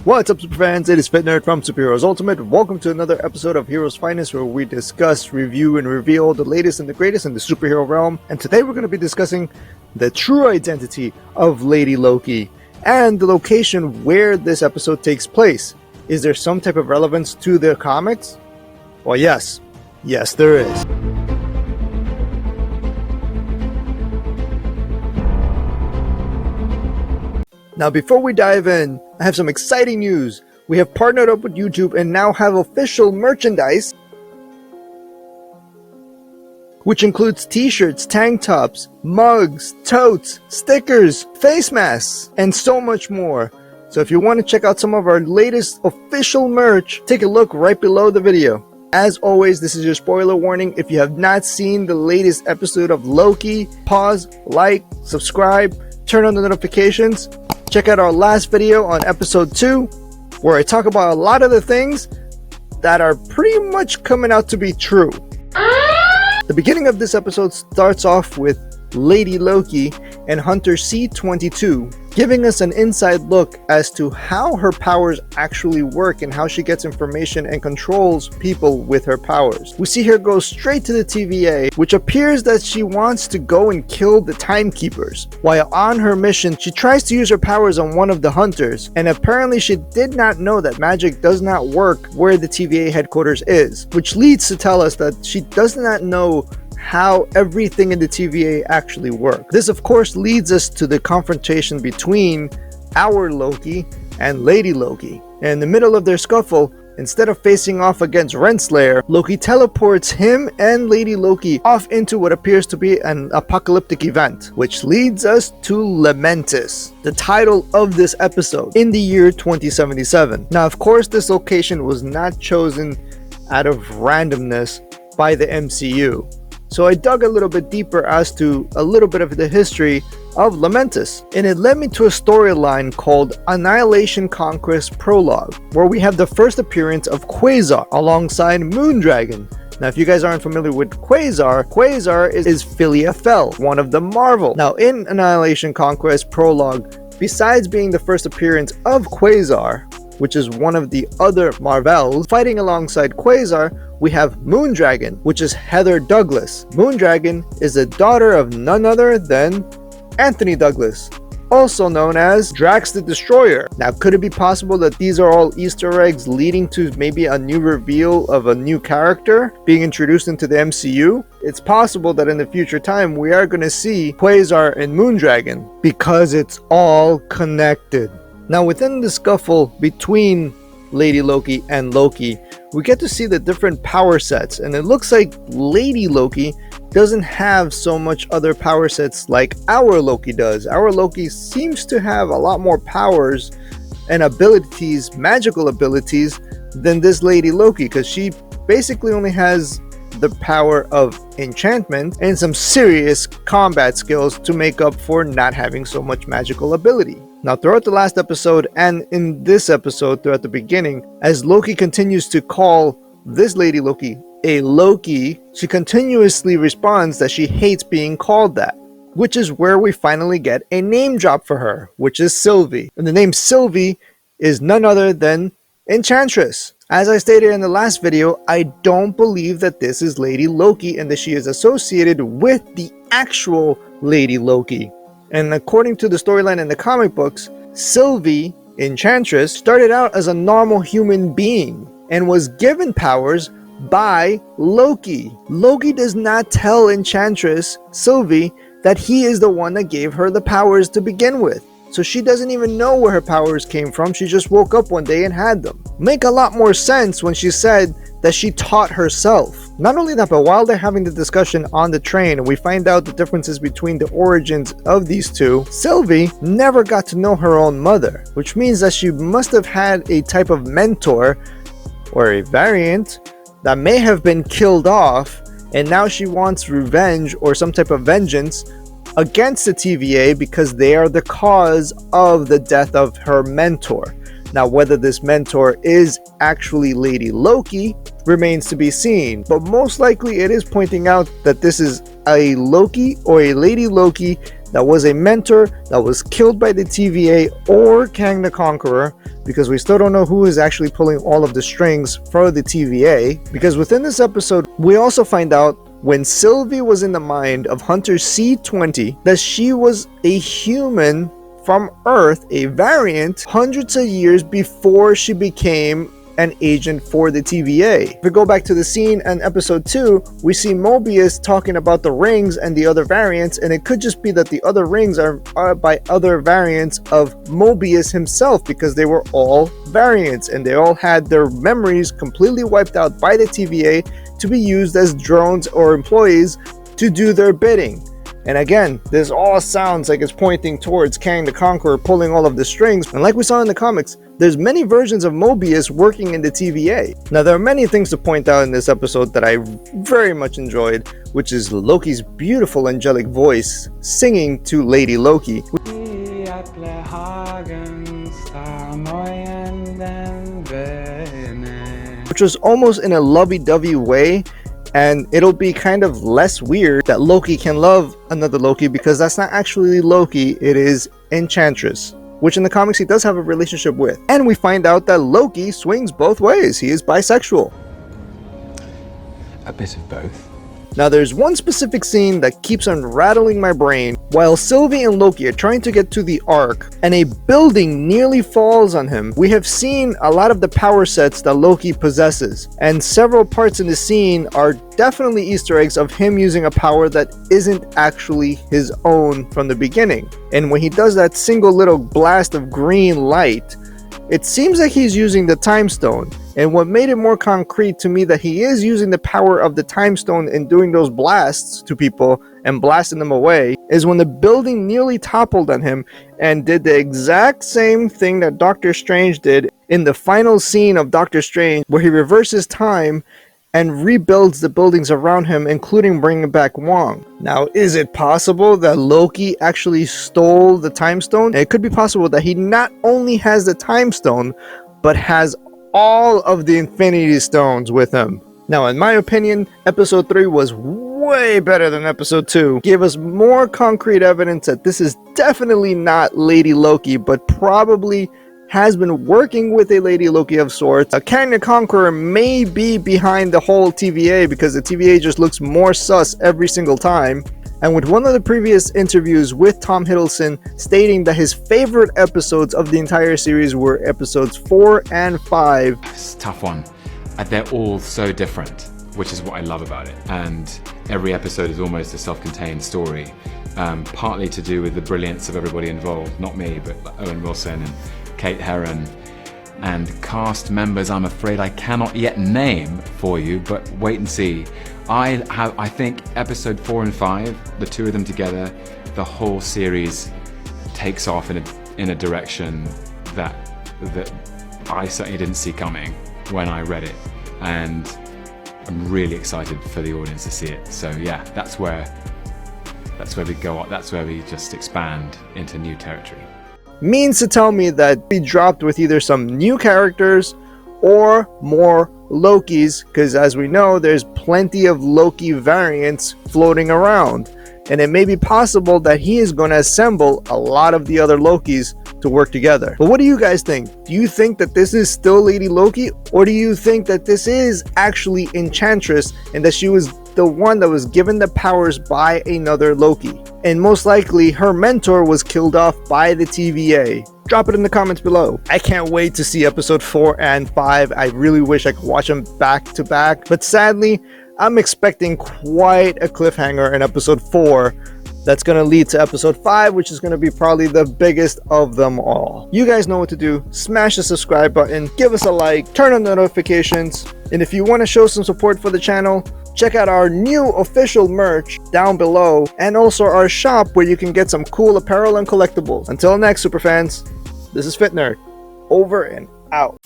What's up, super fans? It is Fit Nerd from Superheroes Ultimate. Welcome to another episode of Heroes Finest, where we discuss, review, and reveal the latest and the greatest in the superhero realm. And today we're going to be discussing the true identity of Lady Loki and the location where this episode takes place. Is there some type of relevance to the comics? Well, yes. Yes, there is. Now, before we dive in, I have some exciting news. We have partnered up with YouTube and now have official merchandise, which includes t-shirts, tank tops, mugs, totes, stickers, face masks, and so much more. So if you want to check out some of our latest official merch, take a look right below the video. As always, this is your spoiler warning. If you have not seen the latest episode of Loki, pause, like, subscribe, turn on the notifications. Check out our last video on episode 2, where I talk about a lot of the things that are pretty much coming out to be true. The beginning of this episode starts off with Lady Loki and Hunter C-22 giving us an inside look as to how her powers actually work and how she gets information and controls people with her powers. We see her go straight to the TVA, which appears that she wants to go and kill the timekeepers. While on her mission, she tries to use her powers on one of the hunters, and apparently she did not know that magic does not work where the TVA headquarters is, which leads to tell us that she does not know how everything in the TVA actually works. This of course leads us to the confrontation between our Loki and Lady Loki. And in the middle of their scuffle, instead of facing off against Renslayer, Loki teleports him and Lady Loki off into what appears to be an apocalyptic event, which leads us to Lamentis, the title of this episode, in the year 2077. Now of course this location was not chosen out of randomness by the MCU. So I dug a little bit deeper as to a little bit of the history of Lamentis, and it led me to a storyline called Annihilation Conquest Prologue, where we have the first appearance of Quasar alongside Moondragon. Now if you guys aren't familiar with Quasar is Philia Fel, one of the Marvel. Now in Annihilation Conquest Prologue, besides being the first appearance of Quasar, which is one of the other Marvels, fighting alongside Quasar, we have Moondragon, which is Heather Douglas. Moondragon is the daughter of none other than Anthony Douglas, also known as Drax the Destroyer. Now, could it be possible that these are all Easter eggs leading to maybe a new reveal of a new character being introduced into the MCU? It's possible that in the future time we are going to see Quasar and Moondragon, because it's all connected. Now, within the scuffle between Lady Loki and Loki, we get to see the different power sets, and it looks like Lady Loki doesn't have so much other power sets like our Loki does. Our Loki seems to have a lot more powers and abilities, magical abilities, than this Lady Loki, because she basically only has the power of enchantment and some serious combat skills to make up for not having so much magical ability. Now throughout the last episode and in this episode throughout the beginning, as Loki continues to call this Lady Loki a Loki, she continuously responds that she hates being called that, which is where we finally get a name drop for her, which is Sylvie. And the name Sylvie is none other than Enchantress. As I stated in the last video, I don't believe that this is Lady Loki and that she is associated with the actual Lady Loki. And according to the storyline in the comic books, Sylvie, Enchantress, started out as a normal human being and was given powers by Loki. Loki does not tell Enchantress, Sylvie, that he is the one that gave her the powers to begin with. So she doesn't even know where her powers came from. She just woke up one day and had them. Make a lot more sense when she said that she taught herself. Not only that, but while they're having the discussion on the train and we find out the differences between the origins of these two, Sylvie never got to know her own mother, which means that she must have had a type of mentor or a variant that may have been killed off, and now she wants revenge or some type of vengeance against the TVA because they are the cause of the death of her mentor. Now, whether this mentor is actually Lady Loki remains to be seen, but most likely it is pointing out that this is a Loki or a Lady Loki that was a mentor that was killed by the TVA or Kang the Conqueror, because we still don't know who is actually pulling all of the strings for the TVA. Because within this episode, we also find out when Sylvie was in the mind of Hunter C-20 that she was a human from Earth, a variant, hundreds of years before she became an agent for the TVA. If we go back to the scene in episode 2, we see Mobius talking about the rings and the other variants, and it could just be that the other rings are by other variants of Mobius himself, because they were all variants and they all had their memories completely wiped out by the TVA to be used as drones or employees to do their bidding. And again, this all sounds like it's pointing towards Kang the Conqueror pulling all of the strings. And like we saw in the comics, there's many versions of Mobius working in the TVA. Now, there are many things to point out in this episode that I very much enjoyed, which is Loki's beautiful angelic voice singing to Lady Loki, which was almost in a lovey-dovey way. And it'll be kind of less weird that Loki can love another Loki, because that's not actually Loki, it is Enchantress, which in the comics he does have a relationship with. And we find out that Loki swings both ways. He is bisexual. A bit of both. Now, there's one specific scene that keeps on rattling my brain. While Sylvie and Loki are trying to get to the Ark and a building nearly falls on him, we have seen a lot of the power sets that Loki possesses, and several parts in the scene are definitely Easter eggs of him using a power that isn't actually his own from the beginning. And when he does that single little blast of green light, it seems like he's using the Time Stone. And what made it more concrete to me that he is using the power of the Time Stone in doing those blasts to people and blasting them away is when the building nearly toppled on him and did the exact same thing that Doctor Strange did in the final scene of Doctor Strange, where he reverses time and rebuilds the buildings around him, including bringing back Wong. Now, is it possible that Loki actually stole the Time Stone? It could be possible that he not only has the Time Stone, but has all of the Infinity Stones with him. Now, in my opinion, episode 3 was way better than episode 2. Gave us more concrete evidence that this is definitely not Lady Loki, but probably has been working with a Lady Loki of sorts. Kang the Conqueror may be behind the whole TVA, because the TVA just looks more sus every single time. And with one of the previous interviews with Tom Hiddleston stating that his favorite episodes of the entire series were episodes 4 and 5. It's a tough one. They're all so different, which is what I love about it. And every episode is almost a self-contained story, partly to do with the brilliance of everybody involved. Not me, but Owen Wilson and Kate Herron, and cast members I'm afraid I cannot yet name for you, but wait and see. I think episode 4 and 5, the two of them together, the whole series takes off in a direction that I certainly didn't see coming when I read it, and I'm really excited for the audience to see it. So yeah, that's where we go. That's where we just expand into new territory. Means to tell me that we dropped with either some new characters or more Lokis, because as we know, there's plenty of Loki variants floating around, and it may be possible that he is going to assemble a lot of the other Lokis to work together. But what do you guys think? Do you think that this is still Lady Loki, or do you think that this is actually Enchantress and that she was the one that was given the powers by another Loki, and most likely her mentor was killed off by the TVA? Drop it in the comments below. I can't wait to see episode 4 and 5. I really wish I could watch them back to back, but sadly I'm expecting quite a cliffhanger in episode 4 that's going to lead to episode 5, which is going to be probably the biggest of them all. You guys know what to do. Smash the subscribe button, give us a like, turn on notifications, and if you want to show some support for the channel, check out our new official merch down below, and also our shop where you can get some cool apparel and collectibles. Until next, superfans, this is FitNerd, over and out.